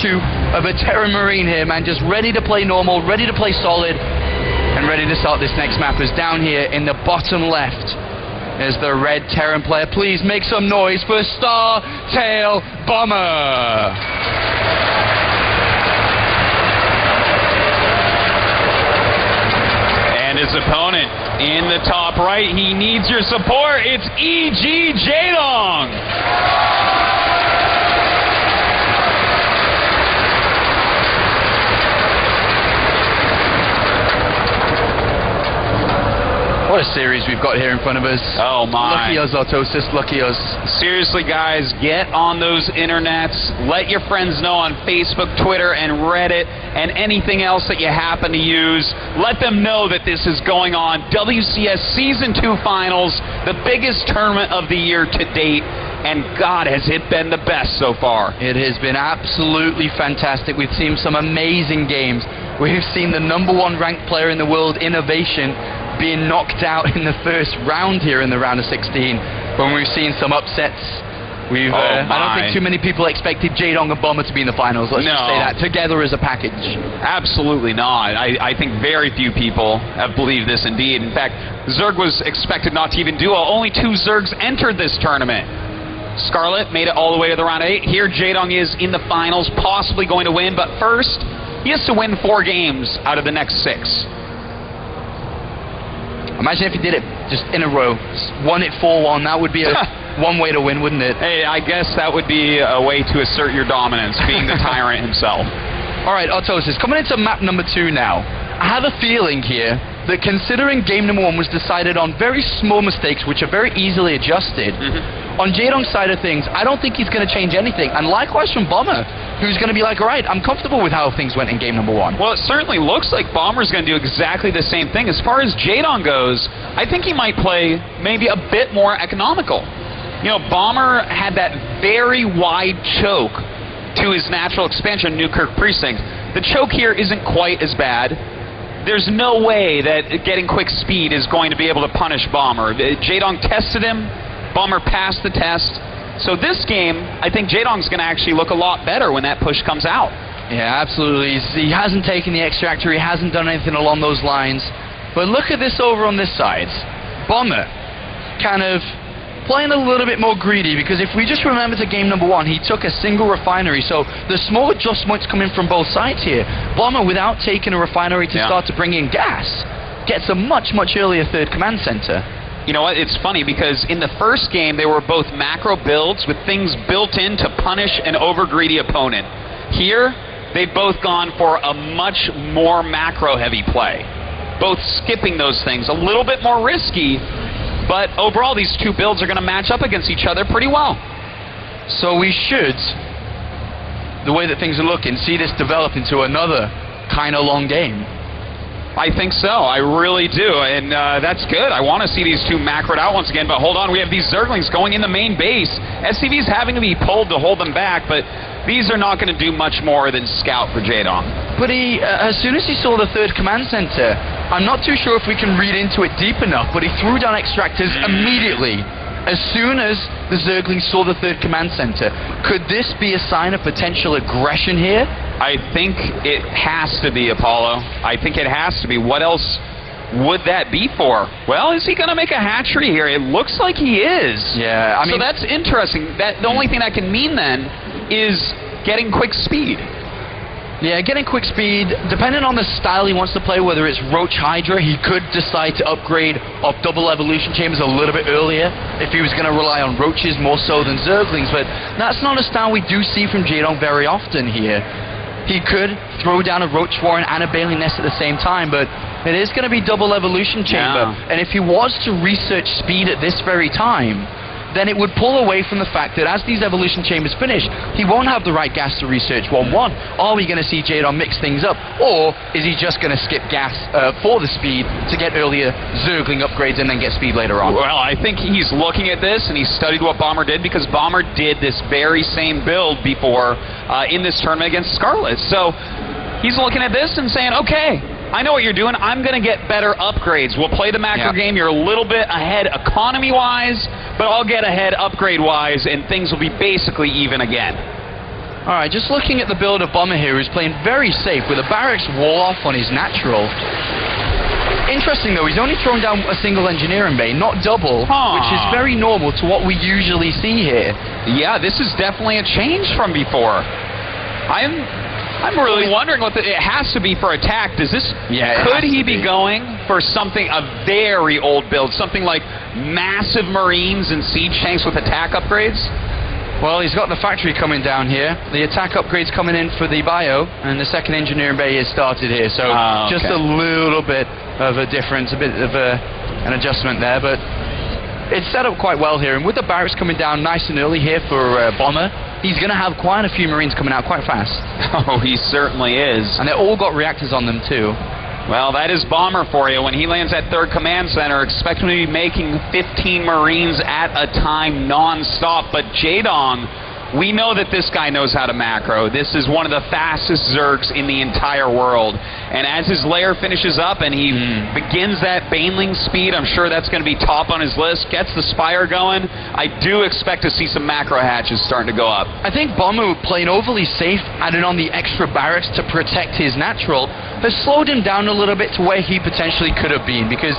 statue of a Terran Marine here, man, just ready to play normal, ready to play solid, and ready to start this next map. As down here in the bottom left is the red Terran player. Please make some noise for Startail Bomber. His opponent in the top right, he needs your support. It's EG Jaedong. What a series we've got here in front of us. Oh my. Lucky us, Autosis, lucky us. Seriously, guys, get on those internets. Let your friends know on Facebook, Twitter, and Reddit, and anything else that you happen to use. Let them know that this is going on. WCS Season 2 Finals, the biggest tournament of the year to date, and God, has it been the best so far. It has been absolutely fantastic. We've seen some amazing games. We've seen the #1 ranked player in the world, Innovation, being knocked out in the first round here in the round of 16. When we've seen some upsets, I don't think too many people expected Jaedong and Bomber to be in the finals. Let's just say that, together as a package. Absolutely not. I think very few people have believed this indeed. In fact, Zerg was expected not to even duo. Only 2 Zergs entered this tournament. Scarlet made it all the way to the round 8. Here Jaedong is in the finals, possibly going to win, but first, he has to win 4 games out of the next 6. Imagine if he did it just in a row, won it 4-1. That would be one way to win, wouldn't it? Hey, I guess that would be a way to assert your dominance, being the tyrant himself. All right, Autosis, coming into map number 2 now. I have a feeling here that considering game number 1 was decided on very small mistakes, which are very easily adjusted, on Jaedong's side of things, I don't think he's going to change anything. And likewise from Bomber, who's going to be like, all right, I'm comfortable with how things went in game number 1. Well, it certainly looks like Bomber's going to do exactly the same thing. As far as Jaedong goes, I think he might play maybe a bit more economical. You know, Bomber had that very wide choke to his natural expansion, Newkirk Precinct. The choke here isn't quite as bad. There's no way that getting quick speed is going to be able to punish Bomber. Jaedong tested him. Bomber passed the test. So this game, I think Jaedong's going to actually look a lot better when that push comes out. Yeah, absolutely. He hasn't taken the extractor. He hasn't done anything along those lines. But look at this over on this side. Bomber kind of playing a little bit more greedy, because if we just remember to game number 1, he took a single refinery. So the small adjustments coming from both sides here. Bomber, without taking a refinery to start to bring in gas, gets a much, much earlier 3rd command center. You know what, it's funny because in the first game they were both macro builds with things built in to punish an over-greedy opponent. Here, they've both gone for a much more macro-heavy play. Both skipping those things, a little bit more risky, but overall these 2 builds are going to match up against each other pretty well. So we should, the way that things are looking, see this develop into another kind of long game. I think so. I really do. And that's good. I want to see these 2 macroed out once again. But hold on. We have these Zerglings going in the main base. SCV's having to be pulled to hold them back. But these are not going to do much more than scout for Jaedong. But he, as soon as he saw the 3rd command center, I'm not too sure if we can read into it deep enough, but he threw down extractors immediately. As soon as the Zerglings saw the 3rd command center. Could this be a sign of potential aggression here? I think it has to be, Apollo. I think it has to be. What else would that be for? Well, is he going to make a hatchery here? It looks like he is. Yeah, I mean, so that's interesting. The only thing that can mean then is getting quick speed. Yeah, getting quick speed, depending on the style he wants to play, whether it's Roach Hydra, he could decide to upgrade off double evolution chambers a little bit earlier if he was going to rely on Roaches more so than Zerglings, but that's not a style we do see from Jaedong very often here. He could throw down a Roach Warren and a Bailey Nest at the same time, but it is going to be double evolution chamber, and if he was to research speed at this very time, then it would pull away from the fact that as these evolution chambers finish, he won't have the right gas to research 1-1. Are we going to see Jaedong mix things up, or is he just going to skip gas for the speed to get earlier Zergling upgrades and then get speed later on? Well, I think he's looking at this and he studied what Bomber did, because Bomber did this very same build before in this tournament against Scarlet. So he's looking at this and saying, okay, I know what you're doing. I'm going to get better upgrades. We'll play the macro game. You're a little bit ahead economy-wise, but I'll get ahead upgrade-wise, and things will be basically even again. Alright, just looking at the build of Bomber here, who's playing very safe with a barracks wall off on his natural. Interesting though, he's only thrown down a single engineering bay, not double, which is very normal to what we usually see here. Yeah, this is definitely a change from before. I'm really wondering what it has to be for attack. Does this? Yeah. Could he be going for something, a very old build, something like massive Marines and siege tanks with attack upgrades? Well, he's got the factory coming down here. The attack upgrade's coming in for the bio, and the second engineering bay is started here. So just a little bit of a difference, a bit of an adjustment there, but it's set up quite well here. And with the barracks coming down nice and early here for Bomber, he's going to have quite a few Marines coming out quite fast. Oh, he certainly is. And they all got reactors on them too. Well, that is Bomber for you. When he lands at 3rd Command Center, expect him to be making 15 Marines at a time non-stop. But Jaedong, we know that this guy knows how to macro. This is one of the fastest Zergs in the entire world. And as his lair finishes up and he begins that Baneling speed, I'm sure that's going to be top on his list, gets the Spire going, I do expect to see some macro hatches starting to go up. I think Bomber playing overly safe, adding on the extra barracks to protect his natural, has slowed him down a little bit to where he potentially could have been, because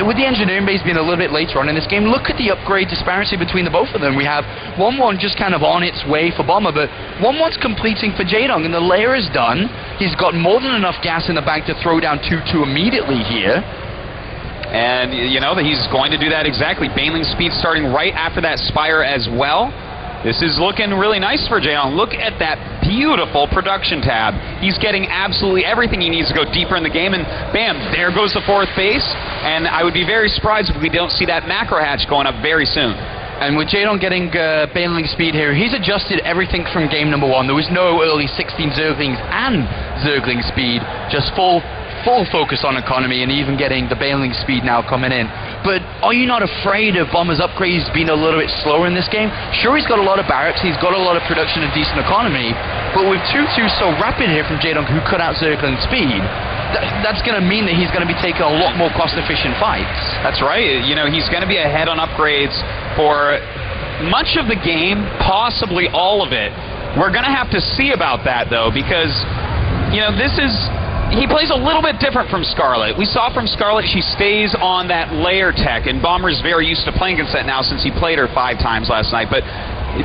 with the engineering base being a little bit later on in this game, look at the upgrade disparity between the both of them. We have 1-1 just kind of on its way for Bomber, but 1-1's completing for Jaedong, and the layer is done. He's got more than enough gas in the bank to throw down 2-2 immediately here. And, you know, he's going to do that exactly. Baneling speed starting right after that Spire as well. This is looking really nice for Jaedong. Look at that beautiful production tab. He's getting absolutely everything he needs to go deeper in the game, and bam, there goes the 4th base. And I would be very surprised if we don't see that macro hatch going up very soon. And with Jaedong getting Baneling speed here, he's adjusted everything from game number 1. There was no early 16 Zerglings and Zergling speed, just full focus on economy, and even getting the Baneling speed now coming in. But are you not afraid of Bomber's upgrades being a little bit slower in this game? Sure, he's got a lot of barracks, he's got a lot of production and decent economy, but with 2-2 so rapid here from Jaedong, who cut out Zergling speed, that's going to mean that he's going to be taking a lot more cost-efficient fights. That's right. You know, he's going to be ahead on upgrades for much of the game, possibly all of it. We're going to have to see about that, though, because, you know, he plays a little bit different from Scarlet. We saw from Scarlet she stays on that layer tech, and Bomber's very used to playing against that now since he played her 5 times last night. But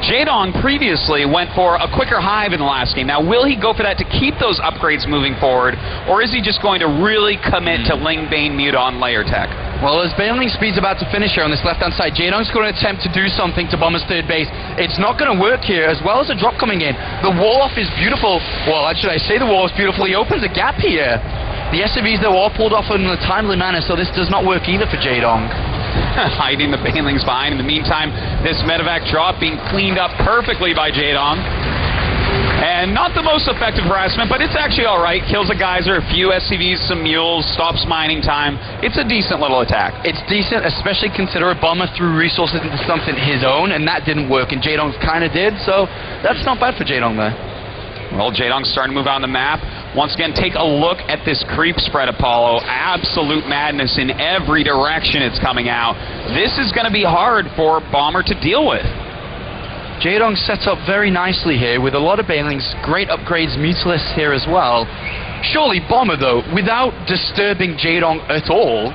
Jaedong previously went for a quicker hive in the last game. Now, will he go for that to keep those upgrades moving forward, or is he just going to really commit to Ling Bane Mute on layer tech? Well, as Baneling speed's about to finish here on this left-hand side, Jaedong's going to attempt to do something to Bomber's 3rd base. It's not going to work here, as well as a drop coming in. The wall-off is beautiful. Well, should I say the wall is beautiful? He opens a gap here. The SCVs, though, all pulled off in a timely manner, so this does not work either for Jaedong. Hiding the Banelings behind. In the meantime, this medevac drop being cleaned up perfectly by Jaedong. And not the most effective harassment, but it's actually alright. Kills a geyser, a few SCVs, some mules, stops mining time. It's a decent little attack. It's decent, especially considering Bomber threw resources into something his own, and that didn't work, and Jaedong's kind of did, so that's not bad for Jaedong there. Well, Jaedong's starting to move on the map. Once again, take a look at this creep spread, Apollo. Absolute madness in every direction it's coming out. This is going to be hard for Bomber to deal with. Jaedong sets up very nicely here with a lot of Banelings, great upgrades, Mutalisks here as well. Surely Bomber, though, without disturbing Jaedong at all,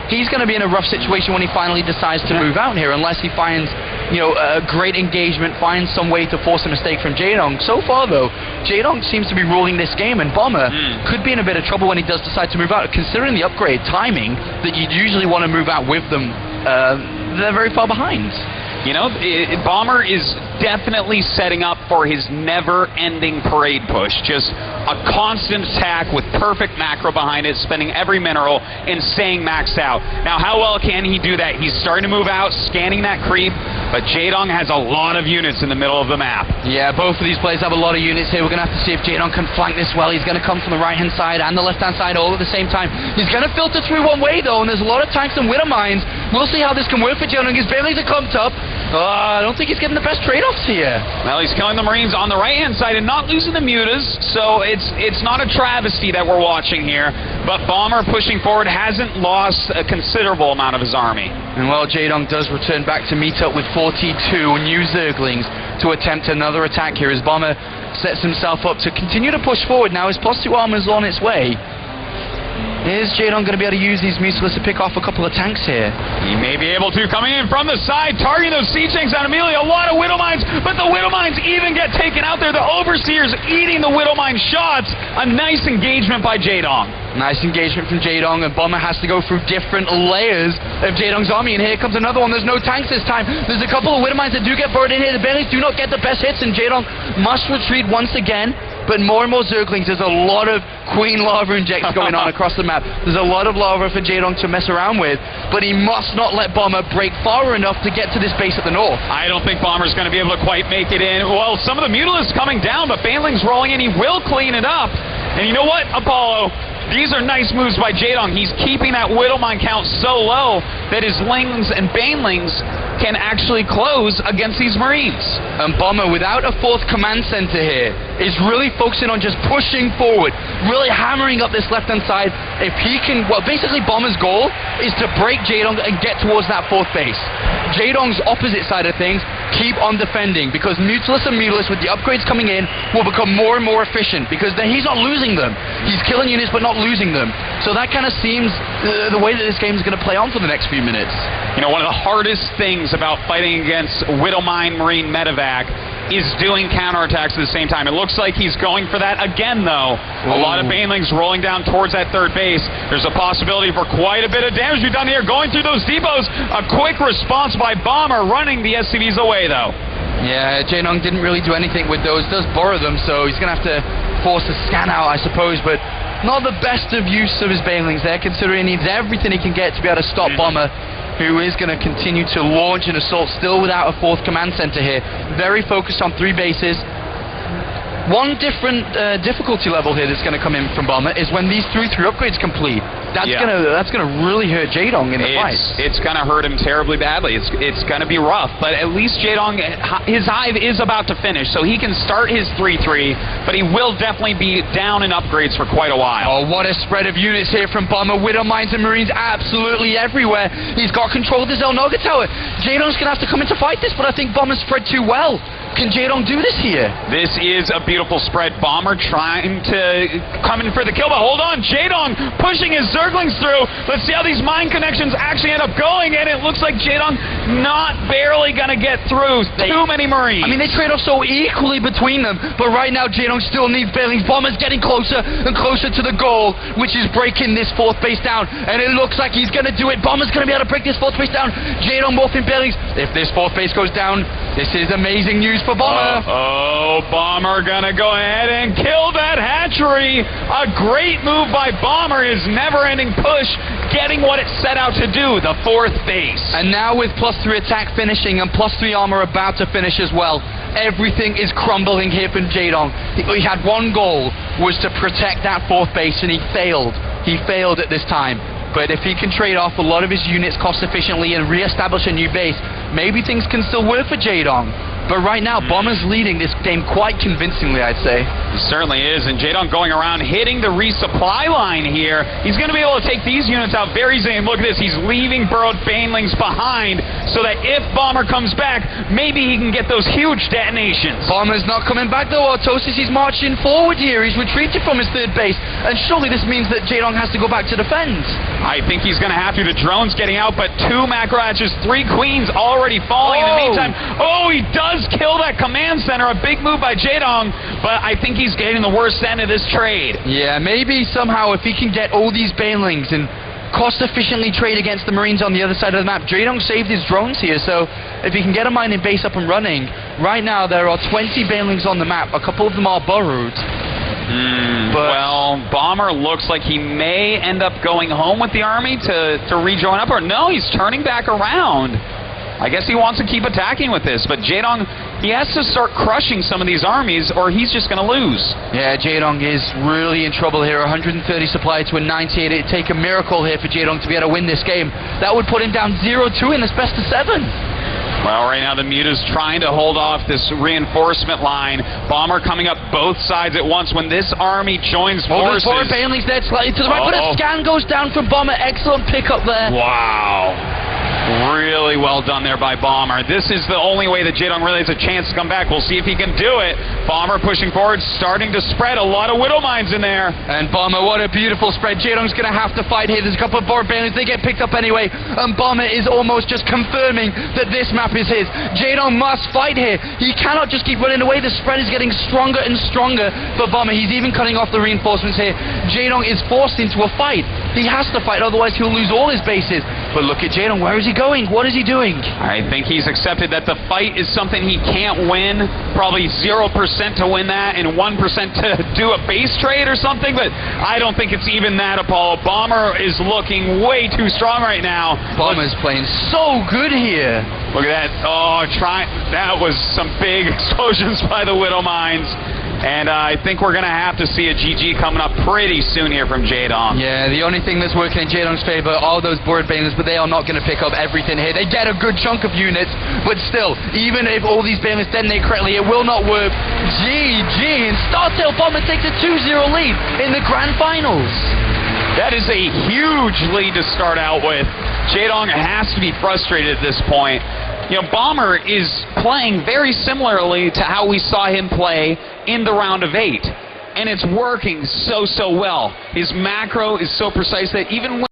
he's going to be in a rough situation when he finally decides to move out here, unless he finds, you know, a great engagement, finds some way to force a mistake from Jaedong. So far, though, Jaedong seems to be ruling this game, and Bomber could be in a bit of trouble when he does decide to move out, considering the upgrade timing that you'd usually want to move out with them. They're very far behind. You know, Bomber is definitely setting up for his never-ending parade push. Just a constant attack with perfect macro behind it, spending every mineral and staying maxed out. Now, how well can he do that? He's starting to move out, scanning that creep, but Jaedong has a lot of units in the middle of the map. Yeah, both of these players have a lot of units here. We're going to have to see if Jaedong can flank this well. He's going to come from the right-hand side and the left-hand side all at the same time. He's going to filter through one way, though, and there's a lot of tanks and Widow mines. We'll see how this can work for Jaedong. His Banelings are clumped up. I don't think he's getting the best trade-offs here. Well, he's killing the Marines on the right-hand side and not losing the mutas, so it's not a travesty that we're watching here. But Bomber pushing forward hasn't lost a considerable amount of his army. And while Jaedong does return back to meet up with 42 new Zerglings to attempt another attack here, as Bomber sets himself up to continue to push forward. Now his +2 armor is on its way. Is Jaedong going to be able to use these Mutilas to pick off a couple of tanks here? He may be able to, coming in from the side, targeting those siege tanks on Amelia. A lot of Widow Mines, but the Widow Mines even get taken out there. The Overseers eating the Widow Mine shots. A nice engagement by Jaedong. Nice engagement from Jaedong, and Bomber has to go through different layers of Jaedong's army, and here comes another one. There's no tanks this time. There's a couple of Widow Mines that do get buried in here. The Bailings do not get the best hits, and Jaedong must retreat once again. But more and more Zerglings. There's a lot of Queen Lava injects going on across the map. There's a lot of lava for Jaedong to mess around with, but he must not let Bomber break far enough to get to this base at the north. I don't think Bomber's going to be able to quite make it in. Well, some of the Mutilas coming down, but Baneling's rolling in. He will clean it up. And you know what, Apollo? These are nice moves by Jaedong. He's keeping that Widow Mine count so low that his Lings and Banelings can actually close against these Marines. And Bomber, without a 4th command center here, is really focusing on just pushing forward, really hammering up this left-hand side. If he can, well, basically Bomber's goal is to break Jaedong and get towards that 4th base. Jaedong's opposite side of things, keep on defending, because Mutilas and Mutilas with the upgrades coming in will become more and more efficient, because then he's not losing them. He's killing units but not losing them. So that kind of seems the way that this game is going to play on for the next few minutes. You know, one of the hardest things about fighting against Widow Mine Marine Medevac is doing counterattacks at the same time. It looks like he's going for that again, though. Ooh. A lot of Banelings rolling down towards that 3rd base. There's a possibility for quite a bit of damage to be done here. Going through those depots. A quick response by Bomber, running the SCVs away, though. Yeah, Jaedong didn't really do anything with those. Does borrow them, so he's going to have to force a scan out, I suppose. But not the best of use of his Banelings there, considering he needs everything he can get to be able to stop Bomber, who is going to continue to launch an assault, still without a 4th command center here. Very focused on 3 bases. One different difficulty level here that's going to come in from Bomber is when these 3 upgrades complete. That's gonna really hurt Jaedong in the fight. It's gonna hurt him terribly badly. It's gonna be rough. But at least Jaedong, his hive is about to finish, so he can start his 3-3. But he will definitely be down in upgrades for quite a while. Oh, what a spread of units here from Bomber. Widow Mines and Marines absolutely everywhere. He's got control of the Zelnoga Tower. Jaedong's gonna have to come in to fight this, but I think Bomber's spread too well. Can Jaedong do this here? This is a beautiful spread. Bomber trying to come in for the kill, but hold on. Jaedong pushing his Zerglings through. Let's see how these mine connections actually end up going, and it looks like Jaedong not barely going to get through. Too many Marines. I mean, they trade off so equally between them, but right now Jaedong still needs Banelings. Bomber's getting closer and closer to the goal, which is breaking this 4th base down, and it looks like he's going to do it. Bomber's going to be able to break this 4th base down. Jaedong both in Banelings. If this 4th base goes down, this is amazing news for Bomber. Bomber gonna go ahead and kill that hatchery. A great move by Bomber, his never-ending push, getting what it set out to do, the 4th base. And now with +3 attack finishing and +3 armor about to finish as well, everything is crumbling here from Jaedong. He had one goal, was to protect that 4th base, and he failed. He failed at this time. But if he can trade off a lot of his units cost efficiently and re-establish a new base, maybe things can still work for Jaedong. But right now, Bomber's leading this game quite convincingly, I'd say. He certainly is, and Jaedong going around hitting the resupply line here. He's going to be able to take these units out very easily. And look at this, he's leaving burrowed Banelings behind so that if Bomber comes back, maybe he can get those huge detonations. Bomber's not coming back though, Autosis. He's marching forward here. He's retreated from his 3rd base, and surely this means that Jaedong has to go back to defend. I think he's going to have to. The drone's getting out, but 2 macro hatches, 3 queens already falling in the meantime. Oh, he does kill that command center. A big move by Jaedong, but I think he's getting the worst end of this trade. Yeah, maybe somehow if he can get all these Banelings and cost efficiently trade against the Marines on the other side of the map. Jaedong saved his drones here, so if he can get a mining base up and running, right now there are 20 Banelings on the map. A couple of them are burrowed. Well, Bomber looks like he may end up going home with the army to rejoin up, or no, he's turning back around. I guess he wants to keep attacking with this, but Jaedong, he has to start crushing some of these armies, or he's just going to lose. Yeah, Jaedong is really in trouble here. 130 supply to a 98. It'd take a miracle here for Jaedong to be able to win this game. That would put him down 0-2 in this best of 7. Well, right now the Muta's trying to hold off this reinforcement line. Bomber coming up both sides at once when this army joins forces. Forward Bailey's there slightly to the right, but a scan goes down from Bomber. Excellent pickup there. Wow. Really well done there by Bomber. This is the only way that Jaedong really has a chance to come back. We'll see if he can do it. Bomber pushing forward, starting to spread. A lot of Widow Mines in there. And Bomber, what a beautiful spread. Jaedong's going to have to fight here. There's a couple of Forward Bailey's. They get picked up anyway. And Bomber is almost just confirming that this map is his. Jaedong must fight here. He cannot just keep running away. The spread is getting stronger and stronger for Bomber. He's even cutting off the reinforcements here. Jaedong is forced into a fight. He has to fight, otherwise he'll lose all his bases. But look at Jaedong. Where is he going? What is he doing? I think he's accepted that the fight is something he can't win. Probably 0% to win that and 1% to do a base trade or something. But I don't think it's even that, Apollo. Bomber is looking way too strong right now. Bomber's playing so good here. Look at that. Oh, that was some big explosions by the Widow Mines. And I think we're going to have to see a GG coming up pretty soon here from Jaedong. Yeah, the only thing that's working in Jaedong's favor are all those board baners, but they are not going to pick up everything here. They get a good chunk of units, but still, even if all these baners detonate correctly, it will not work. GG, and Startail Bomber takes a 2-0 lead in the Grand Finals. That is a huge lead to start out with. Jaedong has to be frustrated at this point. You know, Bomber is playing very similarly to how we saw him play in the round of 8. And it's working so well. His macro is so precise that even when